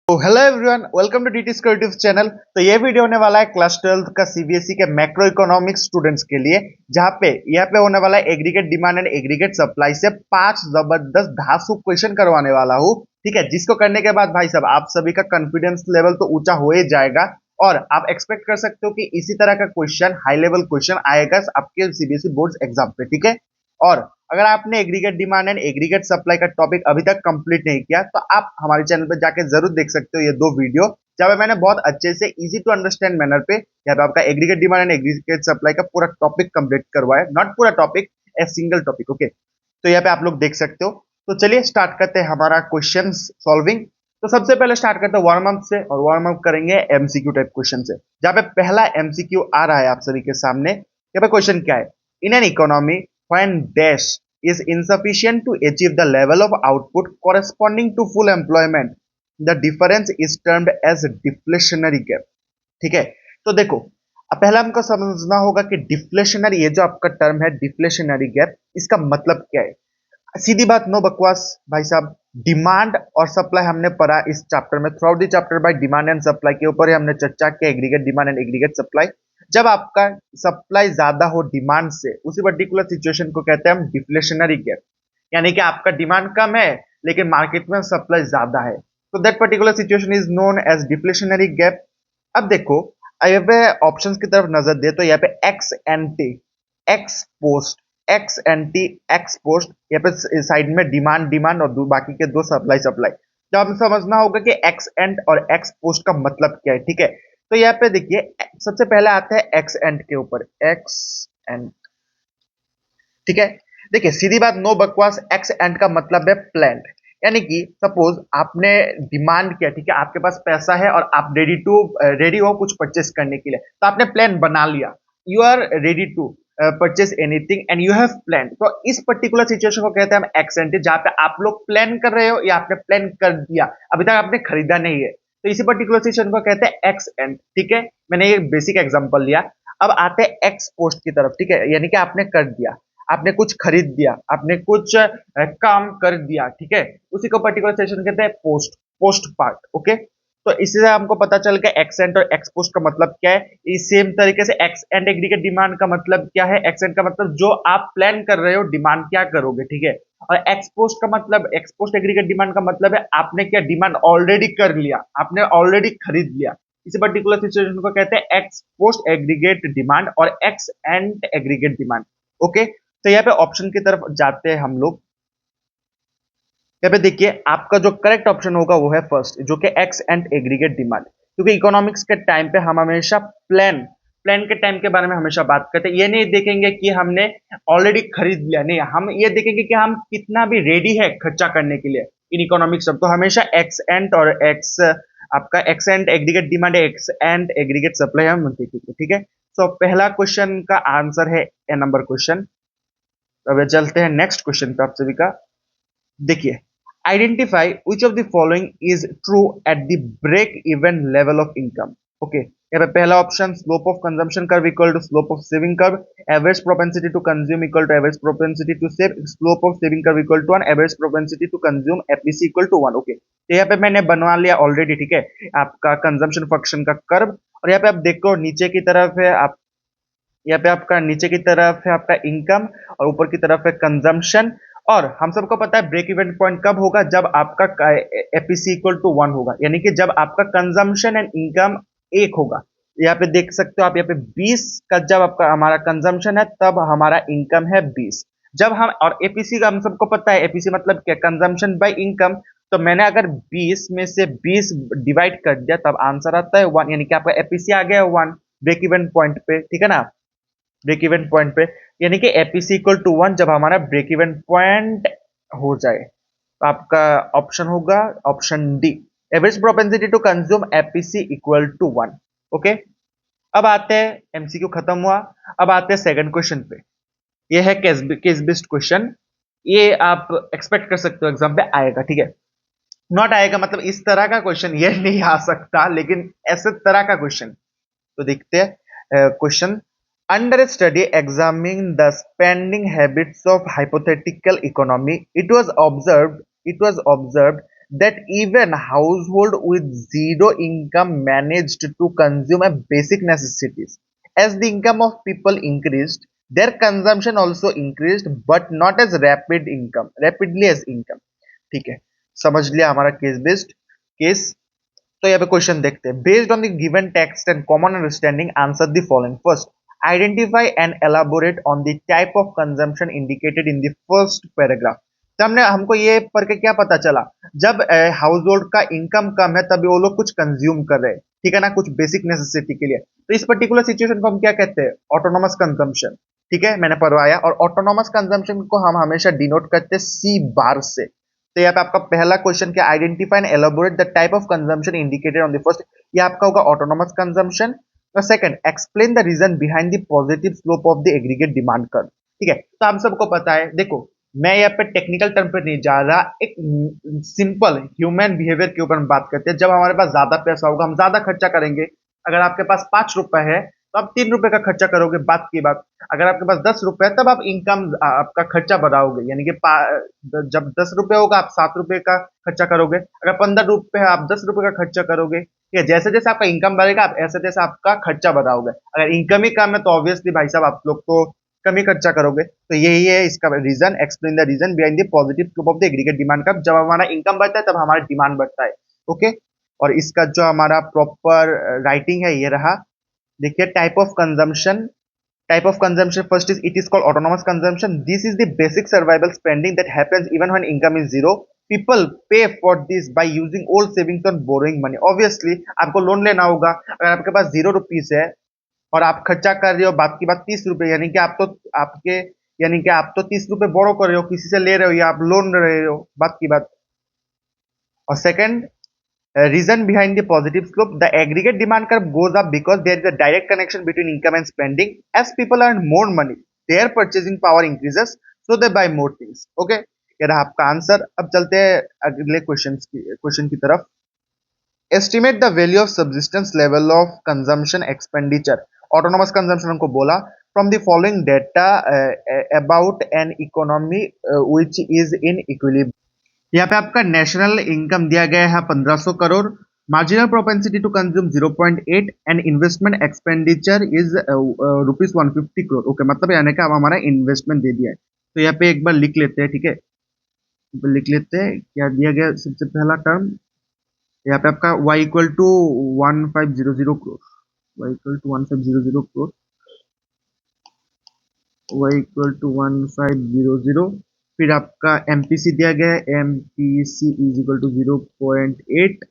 तो hello everyone, welcome to DT creative channel. तो ये वीडियो होने वाला है क्लास 12 का सीबीएसई के मैक्रो इकोनॉमिक्स स्टूडेंट्स के लिए, जहाँ पे यहाँ पे होने वाला है aggregate demand and aggregate supply से 5 जबरदस्त धांसू क्वेश्चन करवाने वाला हूँ। ठीक है, जिसको करने के बाद भाई साहब आप सभी का कॉन्फिडेंस लेवल तो ऊंचा हो ही जाएगा और आप एक्सपेक्ट कर सकते हो कि इसी तरह का क्वेश्चन, हाई लेवल क्वेश्चन आएगा आपके सीबीएसई बोर्ड एग्जाम पे। ठीक है, और अगर आपने aggregate demand and aggregate supply का टॉपिक अभी तक कंप्लीट नहीं किया तो आप हमारे चैनल पर जाके जरूर देख सकते हो ये दो वीडियो, जहाँ पे मैंने बहुत अच्छे से इजी टू अंडरस्टैंड मैनर पे यहाँ पे आपका aggregate demand and aggregate supply का पूरा टॉपिक कंप्लीट करवाया। नॉट पूरा topic, a single topic. Okay, तो यहाँ पे आप लोग देख सकते हो। तो चलिए स्टार्ट करते हैं हमारा क्वेश्चन सॉल्विंग। तो सबसे पहले स्टार्ट करते हैं वार्म अप से, और वार्म अप करेंगे एमसीक्यू टाइप क्वेश्चन से, जहाँ पे पहला एमसीक्यू आ रहा है आप सभी के सामने। यहाँ पे क्वेश्चन क्या है? In an economy when dash is insufficient to achieve the level of output corresponding to full employment, the difference is termed as deflationary gap। ठीक है, तो देखो अब पहला हमको समझना होगा कि डिफ्लेशनरी, ये जो आपका टर्म है डिफ्लेशनरी गैप, इसका मतलब क्या है। सीधी बात, नो बकवास भाई साहब। डिमांड और सप्लाई हमने पढ़ा इस चैप्टर में, through out the chapter by demand and supply के ऊपर ही हमने चर्चा किया, aggregate demand and aggregate supply. जब आपका सप्लाई ज्यादा हो डिमांड से, उसी पर्टिकुलर सिचुएशन को कहते हैं हम डिफ्लेशनरी गैप। यानी कि आपका डिमांड कम है लेकिन मार्केट में सप्लाई ज्यादा है, तो that particular situation is known as deflationary gap. अब देखो, यहाँ पे ऑप्शंस की तरफ नजर दे तो यहाँ पे x anti, x post, x anti, x post, यहाँ पे साइड में डिमांड डिमांड और बाकी के दो सप्लाई सप्लाई। तो हमें समझना होगा कि एक्स एंड और एक्स पोस्ट का मतलब क्या है। ठीक है, तो यहाँ पे देखिए सबसे पहले आता है एक्स एंड के ऊपर, एक्स एंड। ठीक है, देखिए सीधी बात, नो बकवास, एक्स एंड का मतलब है प्लान। यानी कि सपोज आपने डिमांड किया, ठीक है, आपके पास पैसा है और आप रेडी हो कुछ परचेस करने के लिए, तो आपने प्लान बना लिया, you are ready to purchase anything and you have plan. तो इस पर्टिकुलर सिचुएशन को कहते हैं हम एक्स एंटी, जहां पे आप लोग प्लान कर रहे हो या आपने प्लान कर दिया, अभी तक आपने खरीदा नहीं है, तो इसी पर्टिकुलर सिचुएशन को कहते हैं एक्स एंड। ठीक है, मैंने ये बेसिक एग्जांपल लिया। अब आते हैं एक्स पोस्ट की तरफ। ठीक है, यानी कि आपने कर दिया, आपने कुछ खरीद दिया, आपने कुछ काम कर दिया। ठीक है, उसी को पर्टिकुलर सेशन कहते हैं पोस्ट, पोस्ट पार्ट। ओके, तो इससे हमको पता चल गया एक्स एंड और एक्स पोस्ट का मतलब क्या है। इस सेम तरीके से एक्स एंड एग्रीगेट डिमांड का मतलब क्या है। एक्स एंड का मतलब जो आप प्लान कर रहे हो डिमांड क्या करोगे। ठीक है, और एक्स पोस्ट का मतलब, एक्स पोस्ट एग्रीगेट डिमांड का मतलब है आपने क्या डिमांड ऑलरेडी कर लिया, आपने ऑलरेडी खरीद लिया। इसी पर्टिकुलर सिचुएशन को कहते हैं एक्स पोस्ट एग्रीगेट डिमांड और x and aggregate demand. Okay, तो यहाँ पे ऑप्शन की तरफ जाते हैं हम लोग। यहाँ पे देखिए आपका जो करेक्ट ऑप्शन होगा वो है फर्स्ट, जो कि एक्स एंड एग्रीगेट डिमांड। क्योंकि इकोनॉमिक्स के टाइम पे हम हमेशा प्लान, प्लान के टाइम के बारे में हमेशा बात करते हैं। ये नहीं देखेंगे कि हमने ऑलरेडी खरीद लिया, नहीं, हम ये देखेंगे कि हम कितना भी रेडी है खर्चा करने के लिए इन इकोनॉमिक्स। तो हमेशा एक्स एंड और एक्स, आपका x and aggregate demand, x and aggregate supply हम देखेंगे। ठीक है, तो पहला क्वेश्चन का आंसर है ए नंबर क्वेश्चन। अब चलते हैं नेक्स्ट क्वेश्चन पे आप सभी का। देखिए, identify which of the following is true at the break even level of income. Okay, यहाँ पे पहला option, slope of consumption curve equal to slope of saving curve, average propensity to consume equal to average propensity to save, slope of saving curve equal to 1, average propensity to consume FPC equal to 1। Okay, तो यहाँ पे मैंने बनवा लिया already. ठीक है, आपका consumption function का कर्व, और यहाँ पे आप देखो नीचे की तरफ है आप, यहाँ पे आपका नीचे की तरफ है आपका इनकम और ऊपर की तरफ है कंजम्पशन। और हम सबको पता है ब्रेक इवन पॉइंट कब होगा, जब आपका एपीसी इक्वल टू 1 होगा, यानी कि जब आपका कंजम्पशन एंड इनकम एक होगा। यहाँ पे देख सकते हो आप, यहाँ पे 20 का जब आपका हमारा कंजम्पशन है तब हमारा इनकम है 20। जब हम, और एपीसी का हम सबको पता है, एपीसी मतलब क्या, कंजम्पशन बाय इनकम। तो मैंने अगर 20 में से 20 डिवाइड कर दिया तब आंसर आता है 1, यानी कि आपका एपीसी आ गया 1 ब्रेक इवन पॉइंट पे। ठीक है ना, ब्रेक इवन पॉइंट पे, यानी कि एपीसी इक्वल टू 1 जब हमारा ब्रेक इवन पॉइंट हो जाए, तो आपका ऑप्शन होगा option D, average propensity to consume APC equal to 1। Okay, अब आते हैं, एमसीक्यू खत्म हुआ। अब आते हैं सेकंड क्वेश्चन पे। ये है केस बेस्ड क्वेश्चन, ये आप एक्सपेक्ट कर सकते हो एग्जाम पे आएगा। ठीक है, नॉट आएगा मतलब इस तरह का क्वेश्चन ये नहीं आ सकता, लेकिन ऐसे तरह का क्वेश्चन। तो देखते हैं question. Under a study examining the spending habits of hypothetical economy, it was observed that even household with zero income managed to consume a basic necessities. As the income of people increased, their consumption also increased, but not as rapidly as income. ठीक है, समझ लिया हमारा case based case. तो यहाँ पे question देखते हैं, based on the given text and common understanding answer the following. First, identify and elaborate on the type of consumption indicated in the first paragraph. तो हमको ये पढ़ के क्या पता चला, जब हाउस होल्ड का इनकम कम है तभी वो लोग कुछ कंज्यूम कर रहे हैं, ठीक है ना, कुछ बेसिक नेसेसिटी के लिए। तो इस पर्टिकुलर सिचुएशन को हम क्या कहते हैं, ऑटोनोमस कंजम्पशन। ठीक है, मैंने पढ़वाया। और ऑटोनोमस कंजम्पशन को हम हमेशा डिनोट करते हैं सी बार से। तो यहाँ पे आपका पहला क्वेश्चन क्या, identify and elaborate the type of consumption indicated on the first. ये आपका होगा ऑटोनोमस कंजम्पशन। और second, explain the reason behind the positive slope of the aggregate demand curve. ठीक है, तो हम सबको पता है, देखो मैं यहाँ पे टेक्निकल टर्म पे नहीं जा रहा, एक सिंपल ह्यूमन बिहेवियर के ऊपर हम बात करते हैं। जब हमारे पास ज्यादा पैसा होगा हम ज्यादा खर्चा करेंगे। अगर आपके पास 5 रुपए है तो आप 3 रुपए का खर्चा करोगे, बात की बात। अगर आपके पास 10 रुपए है तब आप इनकम आपका खर्चा बढ़ाओगे, यानी कि जब 10 रुपए होगा आप 7 रुपए का खर्चा करोगे। अगर 15 रुपए है आप 10 रुपए का खर्चा करोगे। ठीक है, जैसे जैसे आपका इनकम बढ़ेगा आप ऐसे जैसे आपका खर्चा बढ़ाओगे। अगर इनकम ही कम है तो ऑब्वियसली भाई साहब आप लोग तो कम ही खर्चा करोगे। तो यही है इसका reason, explain the reason behind the positive slope of the aggregate demand curve. जब हमारा इनकम बढ़ता है तब हमारा डिमांड बढ़ता है। ओके, और इसका जो हमारा प्रॉपर राइटिंग है ये रहा। देखिए, type of consumption first is, it is called autonomous consumption. This is the basic survival spending that happens even when income is zero. People pay for this by using old savings on borrowing money. Obviously आपको loan लेना होगा। अगर आपके पास 0 rupees है और आप खर्चा कर रहे हो बात की बात 30 रुपए, यानी कि आप तो 30 रुपए बोरो कर रहे हो, किसी से ले रहे हो या आप लोन रहे हो, बात की बात। और second, reason behind the positive slope, the aggregate demand curve goes up because there is a direct connection between income and spending. As people earn more money, their purchasing power increases, so they buy more things. Okay, ये रहा आपका answer. अब चलते हैं अगले question की तरफ। Estimate the value of subsistence level of consumption expenditure. Autonomous consumption को बोला, from the following data about an economy which is in equilibrium. यहाँ पे आपका नेशनल इनकम दिया गया है 1500 crore, marginal propensity to consume 0.8 and investment expenditure is rupees 150 crore. Okay, मतलब यानी कि अब हमारा इन्वेस्टमेंट दे दिया है। तो यहाँ पे एक बार लिख लेते हैं, ठीक है, लिख लेते हैं क्या दिया गया। सबसे पहला टर्म यहाँ पे आपका y equal to 1500 crore, y equal to 1500 crore, y equal to 1500। फिर आपका एमपीसी दिया गया है, एमपीसी इज इक्वल टू 0.8।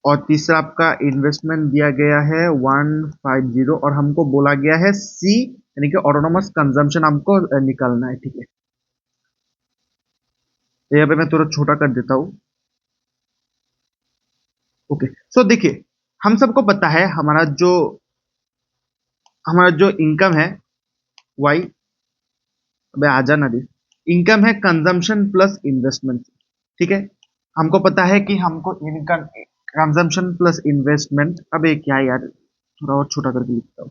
और तीसरा आपका इन्वेस्टमेंट दिया गया है 150 और हमको बोला गया है सी, यानी कि ऑटोनोमस कंजम्पशन हमको निकालना है। ठीक है, तो यहाँ पे मैं थोड़ा छोटा कर देता हूँ। ओके, सो देखिए, हम सबको पता है हमारा जो इनकम है वाई, अबे आ जाना दे, इनकम है कंजम्पशन प्लस इन्वेस्टमेंट। ठीक है, हमको पता है कि हमको इनकम कंजम्पशन प्लस इन्वेस्टमेंट, अबे क्या यार, थोड़ा और छोटा करके लिखता हूँ,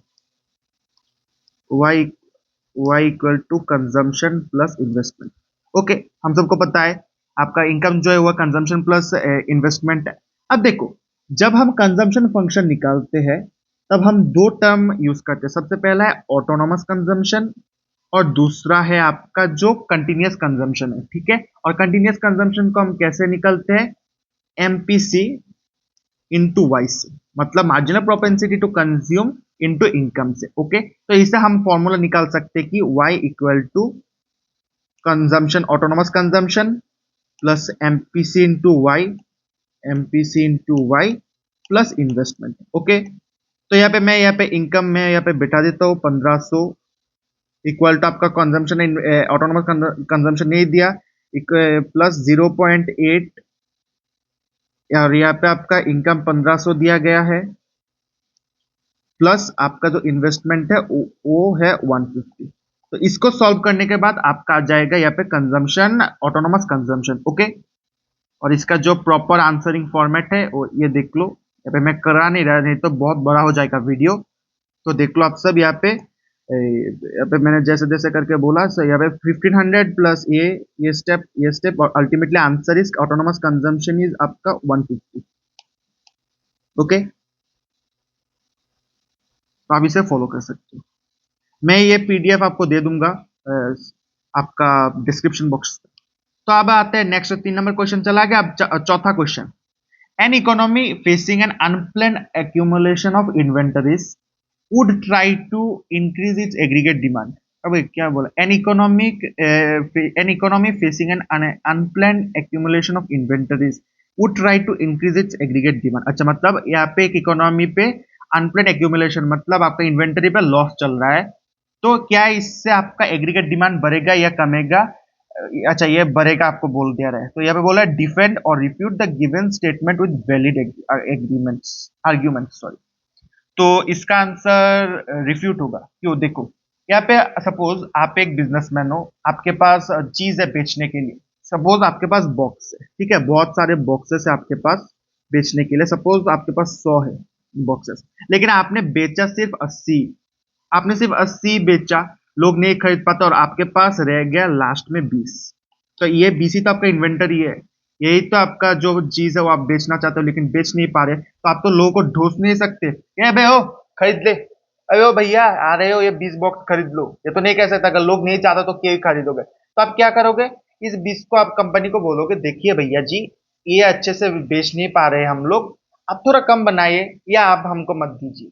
y equal to consumption plus investment. Okay, हम सबको पता है आपका इनकम जो है वह कंजम्पशन प्लस इन्वेस्टमेंट है। अब देखो, जब हम कंजम्पशन फंक्शन निकालते हैं तब हम दो टर्म यूज करते हैं। सबसे पहला है ऑटोनोमस कंजम्पशन और दूसरा है आपका जो कंटिन्यूअस कंजम्पशन है। ठीक है, और कंटिन्यूअस कंजम्पशन को हम कैसे निकलते हैं, एमपीसी इंटू वाई से, मतलब marginal propensity to consume into income से। ओके, तो इसे हम फॉर्मूला निकाल सकते हैं कि y equal to consumption, autonomous consumption plus MPC into Y, MPC into Y plus investment. Okay, तो यहाँ पे इनकम में यहाँ पे बिठा देता हूँ 1500 इक्वल टू आपका कंजम्पशन, ऑटोनोमस कंजम्पशन नहीं दिया, प्लस 0.8 और यहाँ पे आपका इनकम 1500 दिया गया है, प्लस आपका जो इन्वेस्टमेंट है वो है 150। तो इसको सॉल्व करने के बाद आपका आ जाएगा यहाँ पे कंजम्पशन, ऑटोनोमस कंजम्पशन। ओके, और इसका जो प्रॉपर आंसरिंग फॉर्मेट है वो ये देख लो। यहाँ पे मैं करा नहीं रहा, नहीं तो बहुत बड़ा हो जाएगा वीडियो। तो देख लो आप सब यहाँ पे यहाँ पे मैंने जैसे जैसे करके बोला, सो यहाँ पे 1500 प्लस ये स्टेप और ultimately answer is autonomous consumption is आपका 150। ओके, तो आप इसे फॉलो कर सकते हो। मैं ये पीडीएफ आपको दे दूंगा आपका डिस्क्रिप्शन बॉक्स। तो अब आते हैं नेक्स्ट 3 नंबर क्वेश्चन चला गया। अब चौथा question, an economy facing an unplanned accumulation of inventories would try to increase its aggregate demand। अब क्या बोला, an economy facing an unplanned accumulation of inventories would try to increase its aggregate demand। अच्छा, मतलब यहाँ पे एक economy पे unplanned accumulation मतलब आपका इन्वेंटरी पे लॉस चल रहा है, तो क्या इससे आपका एग्रीगेट डिमांड बढ़ेगा या कमेगा? अच्छा, ये बढ़ेगा आपको बोल दिया रहा है। तो यहाँ पे बोला डिफेंड और refute the given statement with valid agreements arguments, sorry. तो इसका आंसर रिफ्यूट होगा। क्यों? देखो, यहाँ पे सपोज आप एक बिजनेसमैन हो, आपके पास चीज है बेचने के लिए। सपोज आपके पास बॉक्स है, ठीक है, बहुत सारे बॉक्सेस है आपके पास बेचने के लिए। सपोज आपके पास 100 है बॉक्सेस, लेकिन आपने बेचा सिर्फ 80। आपने सिर्फ 80 बेचा, लोग नहीं खरीद पाते और आपके पास रह गया लास्ट में 20। तो ये 20 ही तो आपका इन्वेंटरी है, यही तो आपका जो चीज है वो आप बेचना चाहते हो लेकिन बेच नहीं पा रहे, तो आप तो लोगों को ढूंढ नहीं सकते ये भाई, ओ खरीद ले, अरे ओ भैया आ रहे हो, ये 20 बॉक्स खरीद लो। ये तो नहीं कह सकता, अगर लोग नहीं चाहते तो क्या खरीदोगे? तो आप क्या करोगे? इस 20 को आप कंपनी को बोलोगे, देखिए भैया जी, ये अच्छे से बेच नहीं पा रहे हम लोग, आप थोड़ा कम बनाइए या आप हमको मत दीजिए,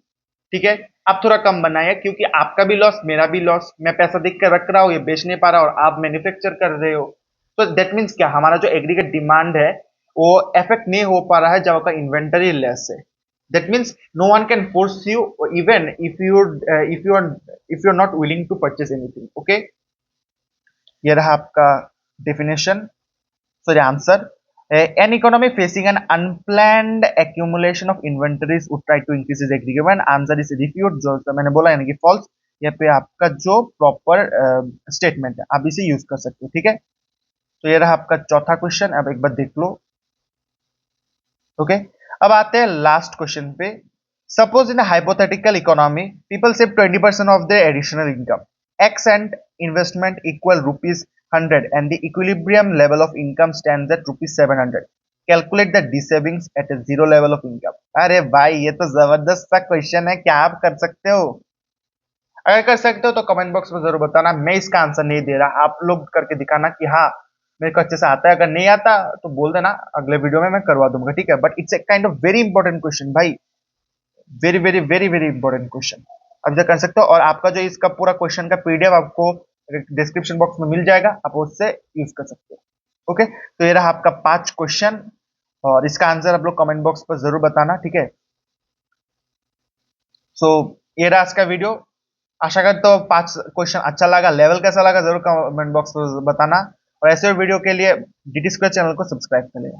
ठीक है? आप थोड़ा कम बनाइए, क्योंकि आपका भी लॉस मेरा भी लॉस, मैं पैसा देख कर रख रहा हूँ, ये बेच नहीं पा रहा और आप मैन्युफैक्चर कर रहे हो। तो दैट मीन्स क्या, हमारा जो एग्रीगेट डिमांड है वो इफेक्ट नहीं हो पा रहा है जब आपका इन्वेंटरी लेस है। That means no one can force you even if you are not willing to purchase anything. Okay, ये रहा आपका definition, sorry answer. An economy facing an unplanned accumulation of inventories would try to increase its aggregate when answer is refute, जो मैंने बोला यानी कि false। यहाँ पे आपका जो प्रॉपर स्टेटमेंट है आप इसे यूज कर सकते हो, ठीक है? तो ये रहा आपका चौथा क्वेश्चन, अब एक बार देख लो। ओके, अब आते हैं लास्ट क्वेश्चन पे। Suppose in hypothetical economy people save 20% of the additional income x and investment equal ₹100 and the equilibrium level of income stands at ₹700। Calculate the D savings at a zero level of income। अरे भाई, ये तो जबरदस्त सा question है, क्या आप कर सकते हो? अगर कर सकते हो तो कमेंट बॉक्स में जरूर बताना। मैं इसका आंसर नहीं दे रहा, आप लोग करके दिखाना कि हाँ मेरे को अच्छे से आता है। अगर नहीं आता तो बोल देना, अगले वीडियो में मैं करवा दूंगा, ठीक है? But it's a kind of very important question भाई, very very very very important question. अब जो कर सकते हो, और आपका जो इसका पूरा क्वेश्चन का पीडीएफ आपको डिस्क्रिप्शन बॉक्स में मिल जाएगा, आप उससे यूज कर सकते हो। ओके, तो ये रहा आपका 5 क्वेश्चन और इसका आंसर आप लोग कमेंट बॉक्स पर जरूर बताना, ठीक है? सो ये रहा आज का वीडियो। आशा करता हूँ 5 क्वेश्चन अच्छा लगा, लेवल कैसा लगा जरूर कमेंट बॉक्स पर बताना, और ऐसे वीडियो के लिए डीटी स्क्वायर चैनल को सब्सक्राइब कर लेना।